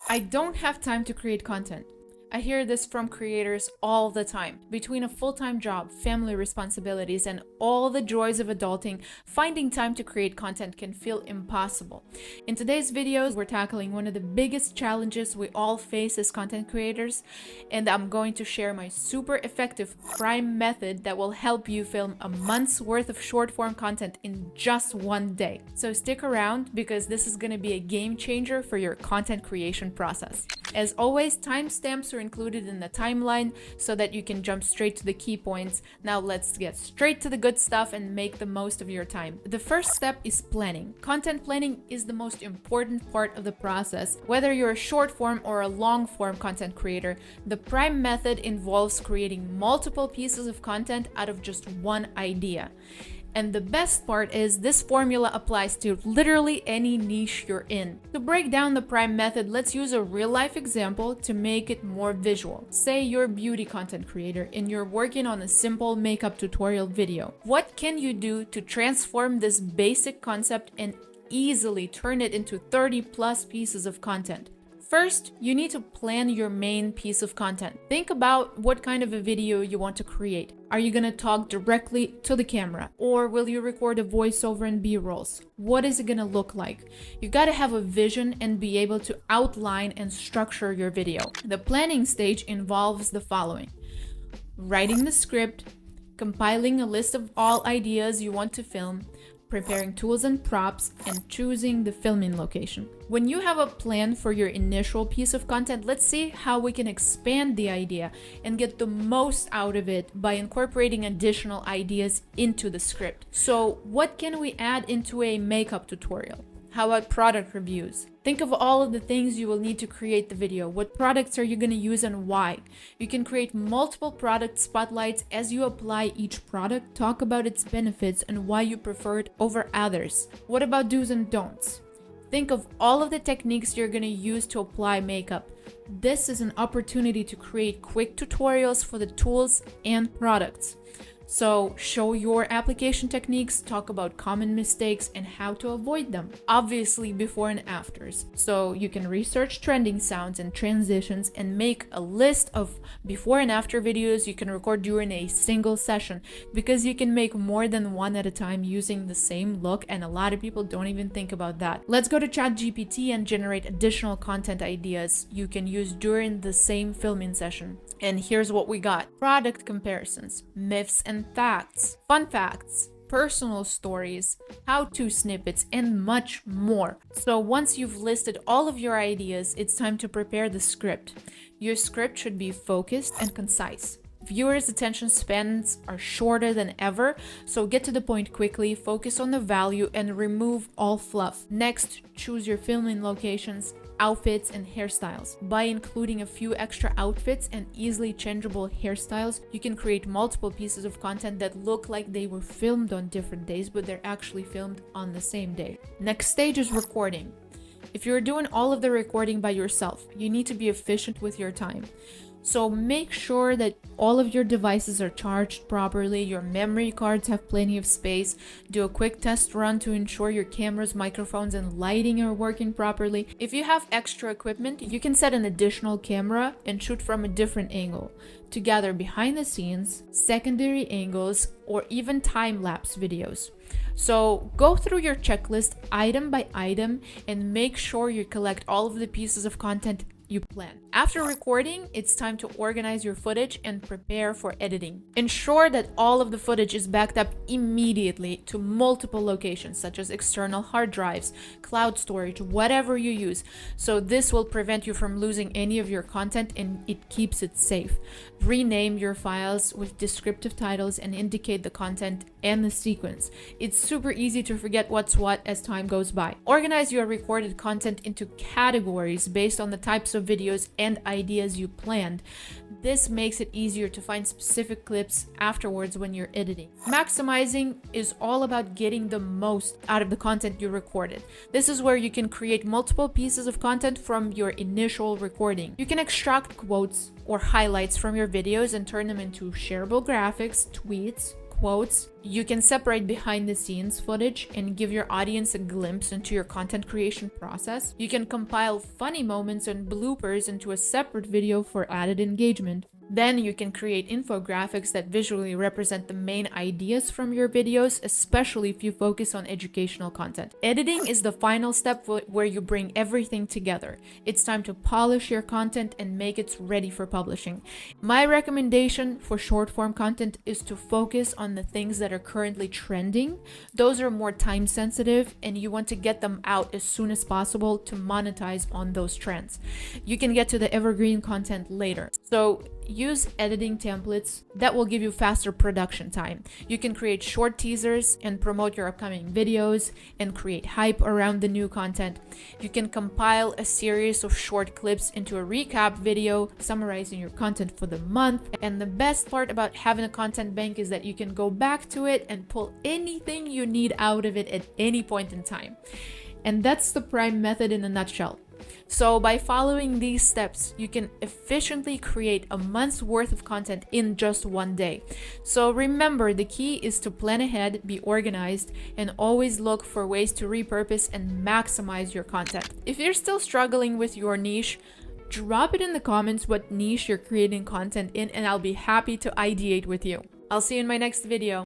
I don't have time to create content. I hear this from creators all the time. Between a full-time job, family responsibilities, and all the joys of adulting, finding time to create content can feel impossible. In today's videos, we're tackling one of the biggest challenges we all face as content creators, and I'm going to share my super effective P.R.I.M.E method that will help you film a month's worth of short-form content in just one day. So stick around because this is going to be a game changer for your content creation process. As always, timestamps are included in the timeline so that you can jump straight to the key points. Now let's get straight to the good stuff and make the most of your time. The first step is planning. Content planning is the most important part of the process. Whether you're a short form or a long form content creator, the P.R.I.M.E method involves creating multiple pieces of content out of just one idea. And the best part is this formula applies to literally any niche you're in. To break down the P.R.I.M.E method, let's use a real-life example to make it more visual. Say you're a beauty content creator and you're working on a simple makeup tutorial video. What can you do to transform this basic concept and easily turn it into 30+ pieces of content? First, you need to plan your main piece of content. Think about what kind of a video you want to create. Are you going to talk directly to the camera? Or will you record a voiceover and B-rolls? What is it going to look like? You got to have a vision and be able to outline and structure your video. The planning stage involves the following: writing the script, compiling a list of all ideas you want to film, preparing tools and props, and choosing the filming location. When you have a plan for your initial piece of content, let's see how we can expand the idea and get the most out of it by incorporating additional ideas into the script. So what can we add into a makeup tutorial? How about product reviews? Think of all of the things you will need to create the video. What products are you going to use and why? You can create multiple product spotlights as you apply each product. Talk about its benefits and why you prefer it over others. What about do's and don'ts? Think of all of the techniques you're going to use to apply makeup. This is an opportunity to create quick tutorials for the tools and products. So show your application techniques, talk about common mistakes and how to avoid them. Obviously before and afters. So you can research trending sounds and transitions and make a list of before and after videos you can record during a single session, because you can make more than one at a time using the same look, and a lot of people don't even think about that. Let's go to ChatGPT and generate additional content ideas you can use during the same filming session. And here's what we got: product comparisons, myths and facts, fun facts, personal stories, how-to snippets, and much more. So once you've listed all of your ideas, it's time to prepare the script. Your script should be focused and concise. Viewers' attention spans are shorter than ever, so get to the point quickly, focus on the value, and remove all fluff. Next, choose your filming locations, outfits, and hairstyles. By including a few extra outfits and easily changeable hairstyles, you can create multiple pieces of content that look like they were filmed on different days, but they're actually filmed on the same day. Next stage is recording. If you're doing all of the recording by yourself, you need to be efficient with your time. So make sure that all of your devices are charged properly, your memory cards have plenty of space. Do a quick test run to ensure your cameras, microphones, and lighting are working properly. If you have extra equipment, you can set an additional camera and shoot from a different angle to gather behind the scenes, secondary angles, or even time-lapse videos. So go through your checklist item by item and make sure you collect all of the pieces of content you plan. After recording, it's time to organize your footage and prepare for editing. Ensure that all of the footage is backed up immediately to multiple locations, such as external hard drives, cloud storage, whatever you use. So this will prevent you from losing any of your content and it keeps it safe. Rename your files with descriptive titles and indicate the content and the sequence. It's super easy to forget what's what as time goes by. Organize your recorded content into categories based on the types of videos and ideas you planned. This makes it easier to find specific clips afterwards when you're editing. Maximizing is all about getting the most out of the content you recorded. This is where you can create multiple pieces of content from your initial recording. You can extract quotes or highlights from your videos and turn them into shareable graphics, tweets, quotes, You can separate behind the scenes footage and give your audience a glimpse into your content creation process. You can compile funny moments and bloopers into a separate video for added engagement. Then you can create infographics that visually represent the main ideas from your videos, especially if you focus on educational content. Editing is the final step where you bring everything together. It's time to polish your content and make it ready for publishing. My recommendation for short form content is to focus on the things that are currently trending. Those are more time sensitive and you want to get them out as soon as possible to monetize on those trends. You can get to the evergreen content later. So use editing templates that will give you faster production time. You can create short teasers and promote your upcoming videos and create hype around the new content. You can compile a series of short clips into a recap video summarizing your content for the month. And the best part about having a content bank is that you can go back to it and pull anything you need out of it at any point in time. And that's the P.R.I.M.E method in a nutshell. So by following these steps, you can efficiently create a month's worth of content in just one day. So remember, the key is to plan ahead, be organized, and always look for ways to repurpose and maximize your content. If you're still struggling with your niche, drop it in the comments what niche you're creating content in, and I'll be happy to ideate with you. I'll see you in my next video.